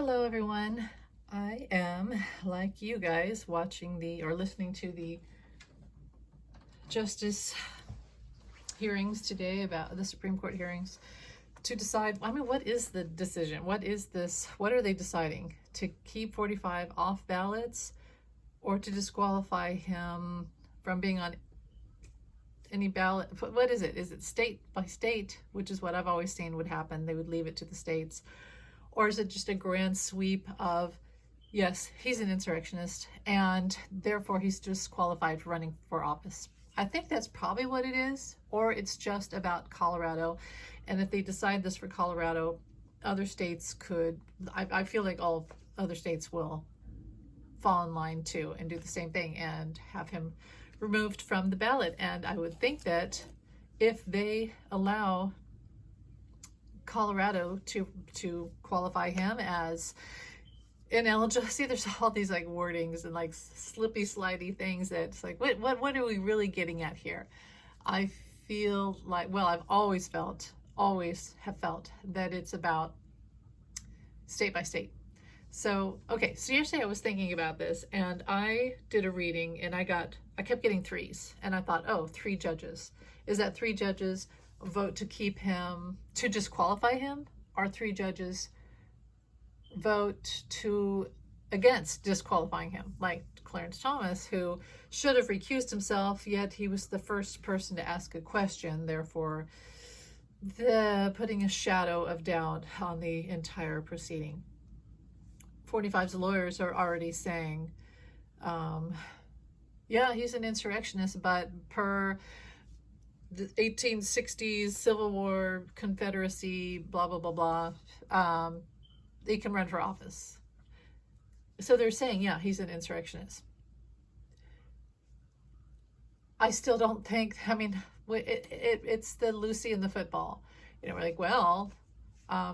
Hello, everyone. I am, like you guys, watching or listening to the justice hearings today about the Supreme Court hearings to decide. What is the decision? What is this? What are they deciding? To keep 45 off ballots or to disqualify him from being on any ballot? What is it? Is it state by state, which is what I've always seen would happen? They would leave it to the states. Or is it just a grand sweep of, yes, he's an insurrectionist and therefore he's disqualified for running for office? I think that's probably what it is, or it's just about Colorado. And if they decide this for Colorado, other states could, I feel like all other states will fall in line too and do the same thing and have him removed from the ballot. And I would think that if they allow Colorado to qualify him as ineligible. See, there's all these like wordings and like slippy slidey things that's like, what are we really getting at here? I feel like, well, I've always have felt that it's about state by state. So, okay, so yesterday I was thinking about this and I did a reading and I kept getting threes and I thought, oh, 3 judges. Is that 3 judges vote to keep him, to disqualify him, or 3 judges vote against disqualifying him, like Clarence Thomas, who should have recused himself, yet he was the first person to ask a question, therefore putting a shadow of doubt on the entire proceeding. 45's lawyers are already saying, yeah, he's an insurrectionist, but per the 1860s Civil War, Confederacy, blah, blah, blah, blah, he can run for office. So they're saying, yeah, he's an insurrectionist. I still don't think, it's the Lucy and the football. We're like, well,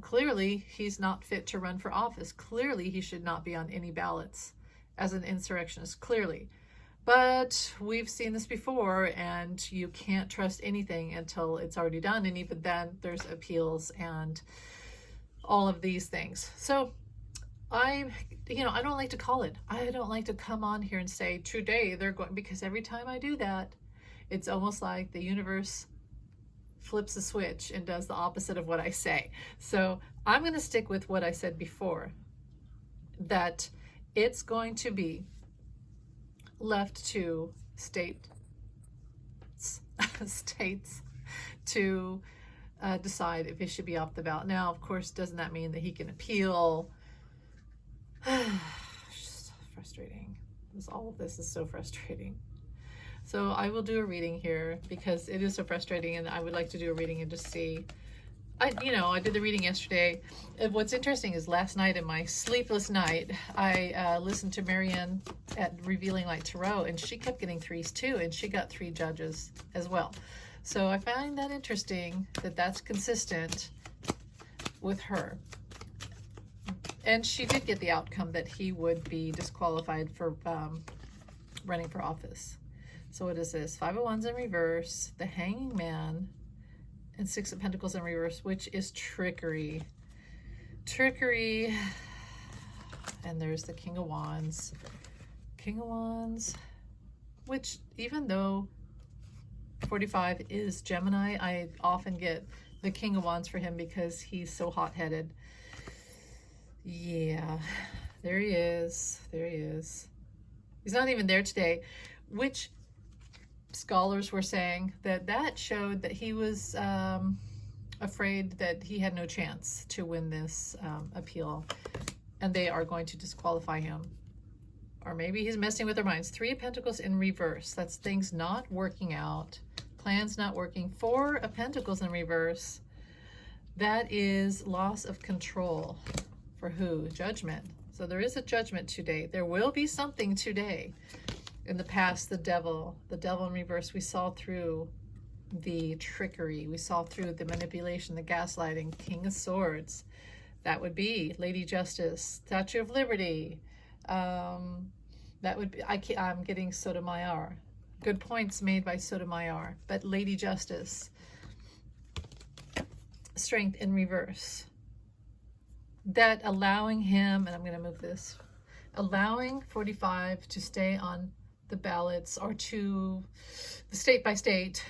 clearly he's not fit to run for office. Clearly he should not be on any ballots as an insurrectionist, clearly. But we've seen this before, and you can't trust anything until it's already done. And even then, there's appeals and all of these things. So I don't like to call it. I don't like to come on here and say, today they're going, because every time I do that, it's almost like the universe flips a switch and does the opposite of what I say. So I'm going to stick with what I said before, that it's going to be left to states to decide if he should be off the ballot. Now, of course, doesn't that mean that he can appeal? Just frustrating. All of this is so frustrating. So I will do a reading here because it is so frustrating, and I would like to do a reading and just see. I did the reading yesterday. And what's interesting is last night, in my sleepless night, I listened to Marianne at Revealing Light Tarot, and she kept getting 3s too, and she got 3 judges as well. So I find that interesting that that's consistent with her. And she did get the outcome that he would be disqualified for running for office. So what is this? 5 of Wands in reverse, the Hanging Man, and 6 of Pentacles in reverse, which is trickery. Trickery. And there's the King of Wands. King of Wands, which even though 45 is Gemini, I often get the King of Wands for him because he's so hot-headed. Yeah, there he is. There he is. He's not even there today, which scholars were saying that showed that he was afraid that he had no chance to win this appeal, and they are going to disqualify him. Or maybe he's messing with their minds. 3 of Pentacles in reverse. That's things not working out. Plans not working. 4 of Pentacles in reverse. That is loss of control. For who? Judgment. So there is a judgment today. There will be something today. In the past, the devil in reverse, we saw through the trickery. We saw through the manipulation, the gaslighting. King of Swords. That would be Lady Justice. Statue of Liberty. That would be, I'm getting Sotomayor. Good points made by Sotomayor. But Lady Justice. Strength in reverse. that allowing him, and I'm going to move this, allowing 45 to stay on the ballots or to the state by state,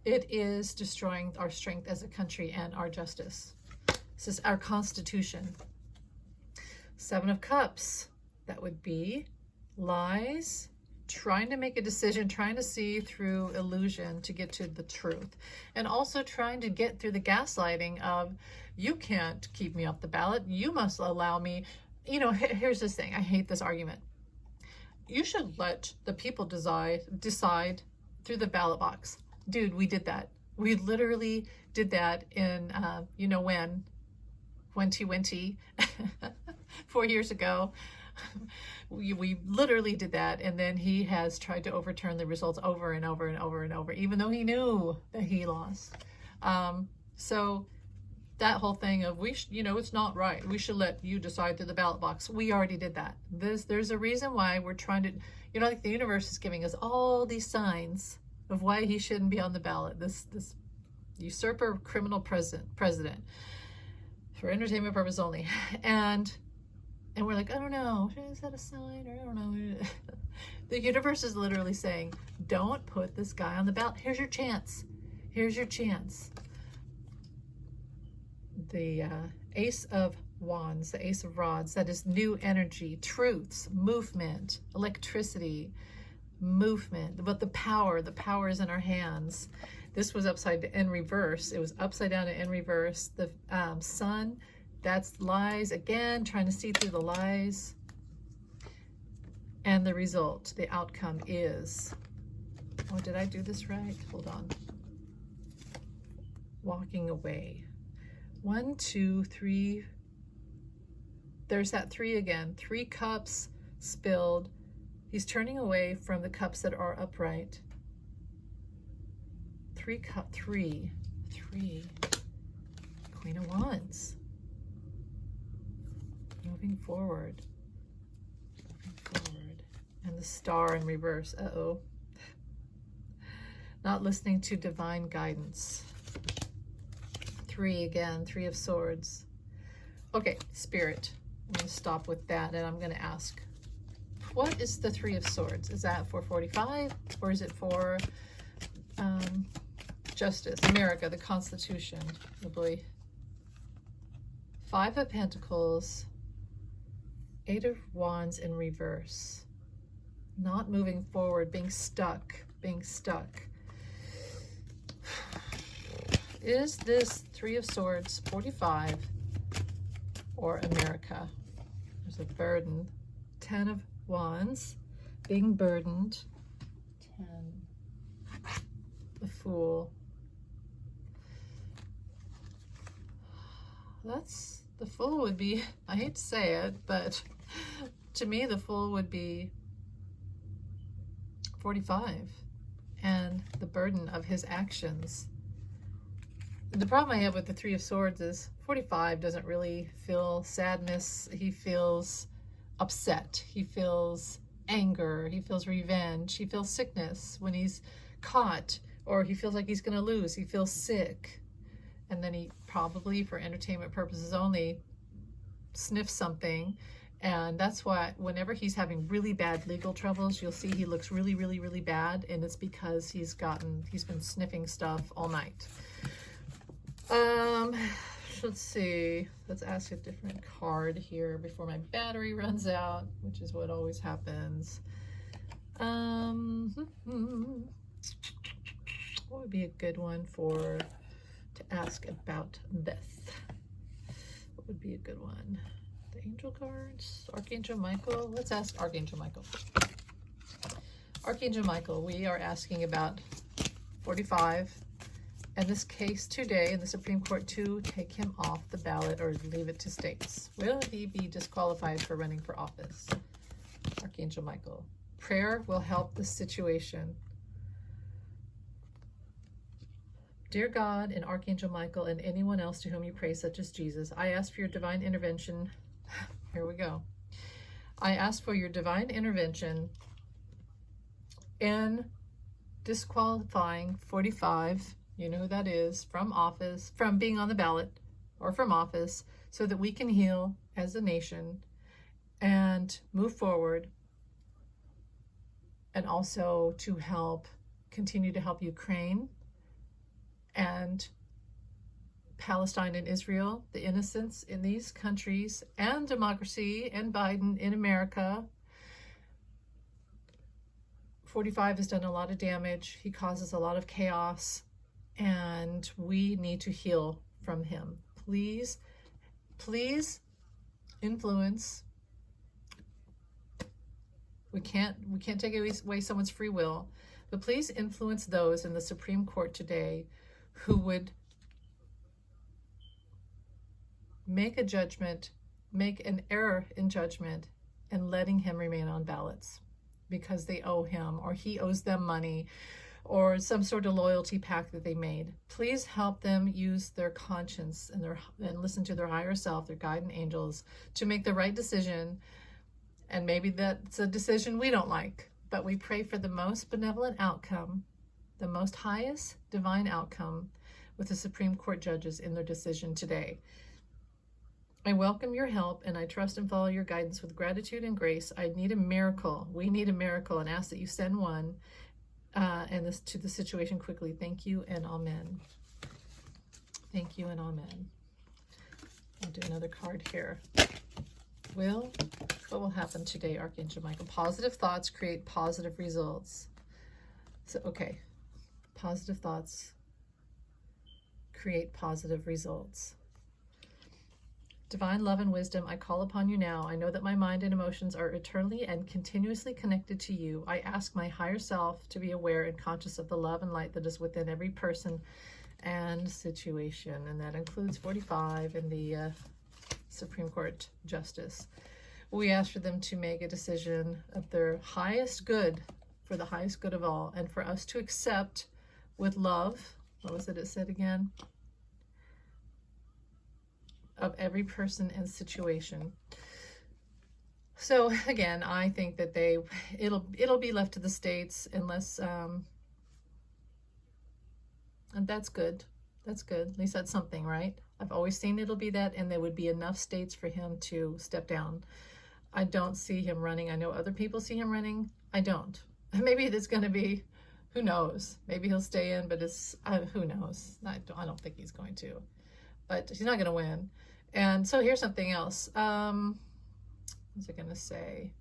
it is destroying our strength as a country and our justice. This is our Constitution. Seven of Cups, that would be lies, trying to make a decision, trying to see through illusion to get to the truth, and also trying to get through the gaslighting of, you can't keep me off the ballot, you must allow me. You know, here's this thing, I hate this argument. You should let the people decide through the ballot box. Dude, we did that. We literally did that in, you know when, 2020, 4 years ago. We literally did that, and then he has tried to overturn the results over and over and over and over, even though he knew that he lost. So that whole thing of, you know, it's not right, we should let you decide through the ballot box. We already did that. There's a reason why we're trying to, you know, like the universe is giving us all these signs of why he shouldn't be on the ballot. This usurper criminal president for entertainment purpose only. And we're like, I don't know, is that a sign? Or I don't know. The universe is literally saying, don't put this guy on the ballot. Here's your chance. Here's your chance. The Ace of Wands, the Ace of Rods, that is new energy, truths, movement, electricity, movement, but the power is in our hands. This was upside in reverse. It was upside down and in reverse. The sun, that's lies again, trying to see through the lies. And the result, the outcome is, oh, did I do this right? Hold on. Walking away. 1, 2, 3. There's that 3 again. 3 cups spilled. He's turning away from the cups that are upright. 3. Queen of Wands. Moving forward. And the Star in reverse. Uh-oh. Not listening to divine guidance. 3 again, 3 of Swords. Okay, Spirit. I'm going to stop with that, and I'm going to ask, what is the 3 of Swords? Is that for 45, or is it for justice, America, the Constitution? Oh boy. 5 of Pentacles, 8 of Wands in reverse. Not moving forward, being stuck. Is this 3 of Swords 45 or America? There's a burden. 10 of Wands, being burdened. 10. The Fool. That's, the Fool would be, I hate to say it, but to me the Fool would be 45 and the burden of his actions. The problem I have with the 3 of Swords is 45 doesn't really feel sadness. He feels upset. He feels anger. He feels revenge. He feels sickness when he's caught, or he feels like he's going to lose. He feels sick. And then he probably, for entertainment purposes only, sniffs something. And that's why whenever he's having really bad legal troubles, you'll see he looks really, really, really bad. And it's because he's been sniffing stuff all night. Let's see. Let's ask a different card here before my battery runs out, which is what always happens. What would be a good one to ask about this? What would be a good one? The angel cards, Archangel Michael. Let's ask Archangel Michael. Archangel Michael, we are asking about 45. In this case today in the Supreme Court, to take him off the ballot or leave it to states. Will he be disqualified for running for office? Archangel Michael. Prayer will help the situation. Dear God and Archangel Michael and anyone else to whom you pray, such as Jesus, I ask for your divine intervention. Here we go. I ask for your divine intervention in disqualifying 45, you know who that is, from office, from being on the ballot, or from office so that we can heal as a nation and move forward, and also to continue to help Ukraine and Palestine and Israel, the innocents in these countries, and democracy, and Biden in America. 45 has done a lot of damage. He causes a lot of chaos, and we need to heal from him. Please, please influence. We can't take away someone's free will, but please influence those in the Supreme Court today who would make a judgment, make an error in judgment, and letting him remain on ballots because they owe him, or he owes them money, or some sort of loyalty pact that they made. Please help them use their conscience and listen to their higher self, their guiding angels, to make the right decision. And maybe that's a decision we don't like, but we pray for the most benevolent outcome, the most highest divine outcome with the Supreme Court judges in their decision today. I welcome your help, and I trust and follow your guidance with gratitude and grace. I need a miracle. We need a miracle, and ask that you send one to the situation quickly. Thank you and amen. Thank you and amen. I'll do another card here. What will happen today, Archangel Michael? Positive thoughts create positive results. So, okay. Positive thoughts create positive results. Divine love and wisdom, I call upon you now. I know that my mind and emotions are eternally and continuously connected to you. I ask my higher self to be aware and conscious of the love and light that is within every person and situation. And that includes 45 and the Supreme Court Justice. We ask for them to make a decision of their highest good, for the highest good of all, and for us to accept with love, what was it said again? Of every person and situation. So again, I think that it'll be left to the states unless and that's good. That's good. At least that's something, right? I've always seen it'll be that, and there would be enough states for him to step down. I don't see him running. I know other people see him running. I don't. Maybe it's going to be, who knows? Maybe he'll stay in, but it's who knows? I don't think he's going to. But he's not going to win. And so here's something else. What's I going to say?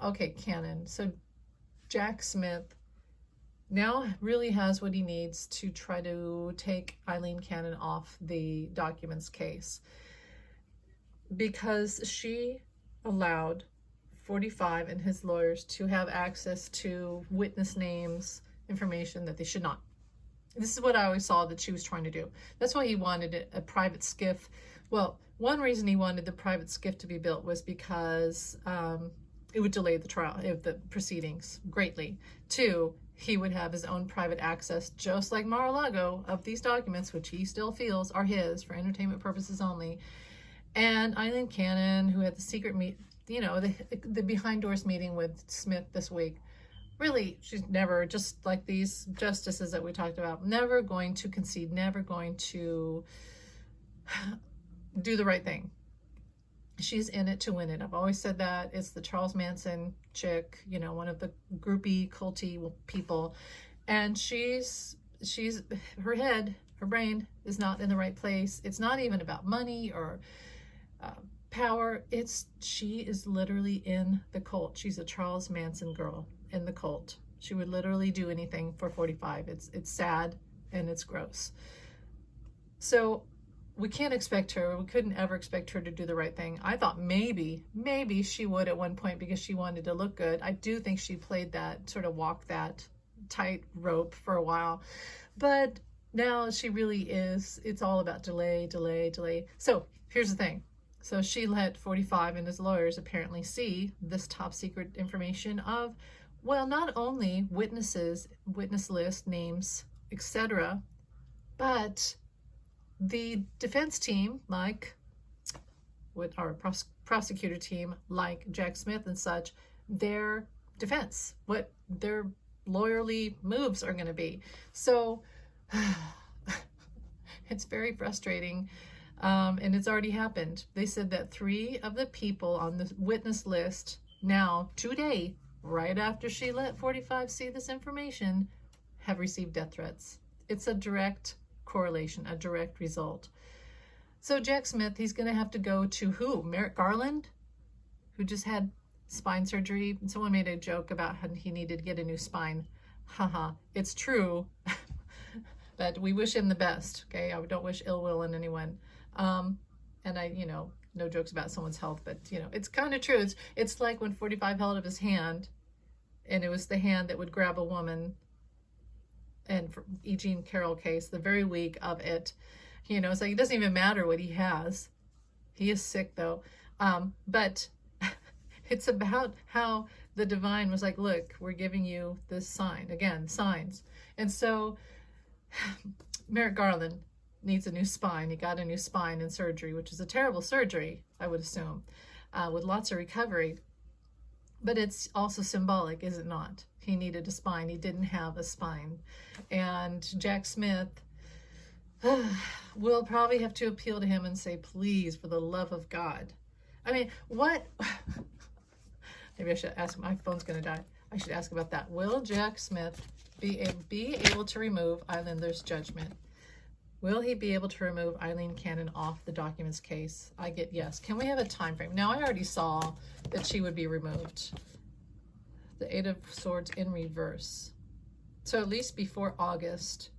Okay, Cannon. So Jack Smith now really has what he needs to try to take Aileen Cannon off the documents case, because she allowed 45 and his lawyers to have access to witness names, information that they should not. This is what I always saw that she was trying to do. That's why he wanted a private SCIF. Well, one reason he wanted the private SCIF to be built was because it would delay the trial, the proceedings greatly. Two, he would have his own private access, just like Mar-a-Lago, of these documents, which he still feels are his for entertainment purposes only. And Aileen Cannon, who had the secret the behind doors meeting with Smith this week, really, she's never, just like these justices that we talked about, never going to concede, never going to do the right thing. She's in it to win it. I've always said that. It's the Charles Manson chick, one of the groupie, culty people. And she's her head, her brain is not in the right place. It's not even about money or power. She is literally in the cult. She's a Charles Manson girl in the cult. She would literally do anything for 45. It's sad and it's gross. So we can't expect her. We couldn't ever expect her to do the right thing. I thought maybe she would at one point because she wanted to look good. I do think she played that, sort of walked that tight rope for a while. But now she really is, it's all about delay. So here's the thing. So she let 45 and his lawyers apparently see this top secret information of, well, not only witnesses, witness list, names, etc., but the defense team, like with our prosecutor team, like Jack Smith and such, their defense, what their lawyerly moves are going to be. So It's very frustrating. And it's already happened. They said that 3 of the people on the witness list now, today, right after she let 45 see this information, have received death threats. It's a direct correlation, a direct result. So Jack Smith, he's going to have to go to who? Merrick Garland, who just had spine surgery. Someone made a joke about how he needed to get a new spine. Haha, it's true. But we wish him the best, okay? I don't wish ill will on anyone. And I, no jokes about someone's health, but, it's kind of true. It's like when 45 held up his hand, and it was the hand that would grab a woman. And for E. Jean Carroll case, the very week of it, it's like it doesn't even matter what he has. He is sick, though. But it's about how the divine was like, look, we're giving you this sign. Again, signs. And so Merrick Garland needs a new spine. He got a new spine in surgery, which is a terrible surgery, I would assume, with lots of recovery. But it's also symbolic, is it not? He needed a spine. He didn't have a spine. And Jack Smith will probably have to appeal to him and say, please, for the love of God. I mean, what? Maybe I should ask. My phone's going to die. I should ask about that. Will Jack Smith be able to remove Eilinder's judgment? Will he be able to remove Eileen Cannon off the documents case? I get yes. Can we have a time frame? Now, I already saw that she would be removed. The 8 of Swords in reverse. So at least before August.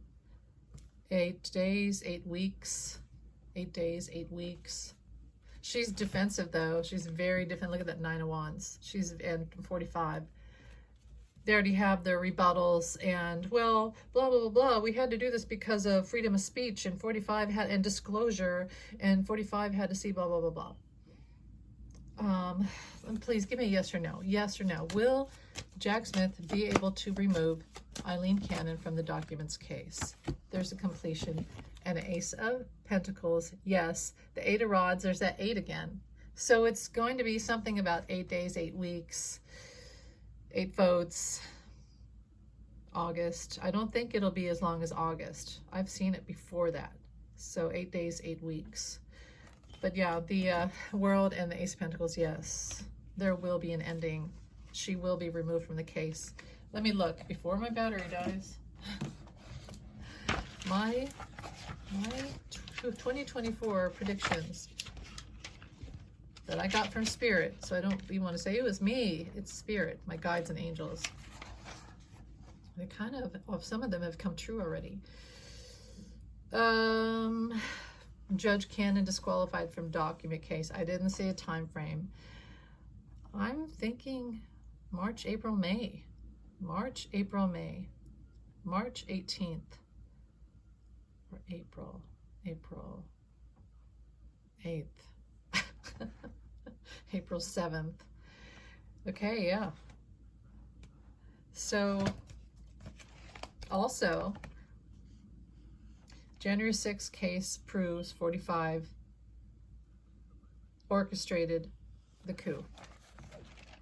8 days, 8 weeks. 8 days, 8 weeks. She's defensive, though. She's very different. Look at that 9 of Wands. She's in 45. They already have their rebuttals and, well, blah, blah, blah, blah. We had to do this because of freedom of speech, and 45 had, and disclosure, and 45 had to see blah, blah, blah, blah. And please give me a yes or no. Yes or no. Will Jack Smith be able to remove Eileen Cannon from the documents case? There's a completion. And an Ace of Pentacles, yes. The 8 of Rods, there's that 8 again. So it's going to be something about 8 days, 8 weeks, 8 votes, August. I don't think it'll be as long as August. I've seen it before that. So 8 days, 8 weeks. But yeah, the World and the Ace of Pentacles, yes. There will be an ending. She will be removed from the case. Let me look before my battery dies. My 2024 predictions that I got from Spirit. So I don't even want to say it was me. It's Spirit, my guides and angels. They kind of, some of them have come true already. Judge Cannon disqualified from document case. I didn't say a time frame. I'm thinking March, April, May. March, April, May. March 18th. Or April 8th. April 7th. Okay, yeah. So, also, January 6th case proves 45 orchestrated the coup.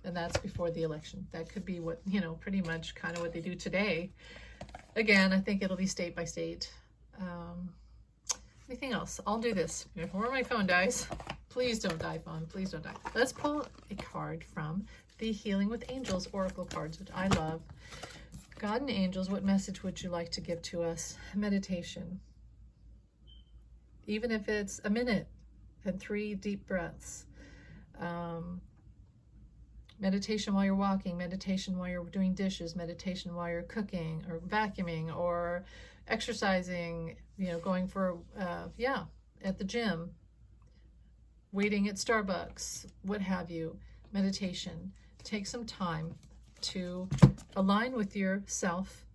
And that's before the election. That could be what, pretty much kind of what they do today. Again, I think it'll be state by state. Anything else? I'll do this before my phone dies. Please don't die, phone. Please don't die. Let's pull a card from the Healing with Angels Oracle cards, which I love. God and angels, what message would you like to give to us? Meditation. Even if it's a minute and 3 deep breaths. Meditation while you're walking, meditation while you're doing dishes, meditation while you're cooking or vacuuming or exercising, going for, at the gym, waiting at Starbucks, what have you. Meditation. Take some time to align with yourself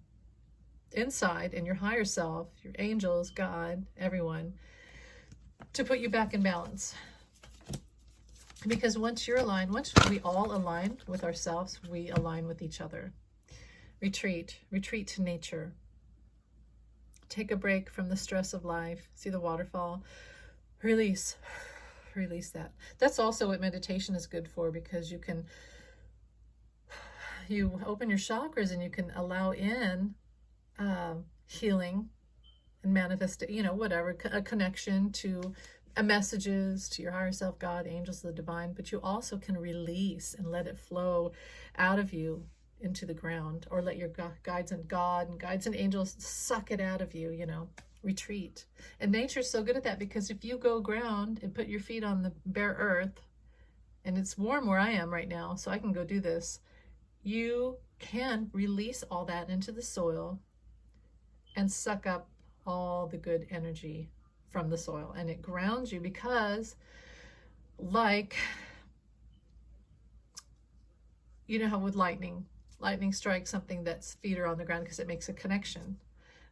inside and your higher self, your angels, God, everyone, to put you back in balance. Because once you're aligned, once we all align with ourselves, we align with each other. Retreat to nature. Take a break from the stress of life. See the waterfall? Release that. That's also what meditation is good for, because you open your chakras and you can allow in healing and manifest, you know, whatever, a connection to messages, to your higher self, God, angels, the divine, but you also can release and let it flow out of you into the ground, or let your guides and God and guides and angels suck it out of you, you know, retreat. And nature's so good at that, because if you go ground and put your feet on the bare earth, and it's warm where I am right now, so I can go do this, you can release all that into the soil and suck up all the good energy from the soil, and it grounds you, because like, you know how with lightning strikes something that's feet are on the ground because it makes a connection.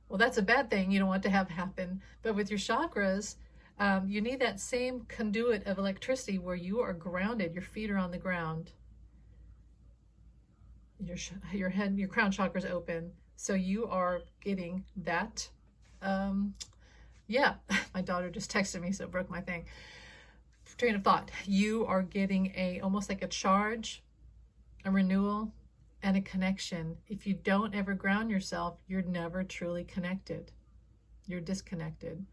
Well, that's a bad thing you don't want to have happen. But with your chakras, you need that same conduit of electricity where you are grounded, your feet are on the ground, your head, your crown chakra is open, so you are getting that. Yeah, my daughter just texted me, so it broke my thing. Train of thought. You are getting almost like a charge, a renewal, and a connection. If you don't ever ground yourself, you're never truly connected. You're disconnected.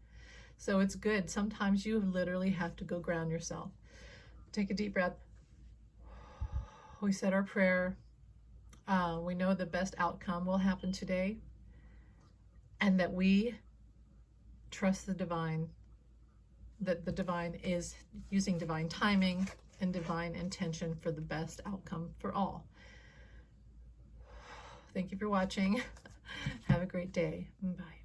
So it's good. Sometimes you literally have to go ground yourself. Take a deep breath. We said our prayer. We know the best outcome will happen today, and that we trust the divine, that the divine is using divine timing and divine intention for the best outcome for all. Thank you for watching. Have a great day. Bye.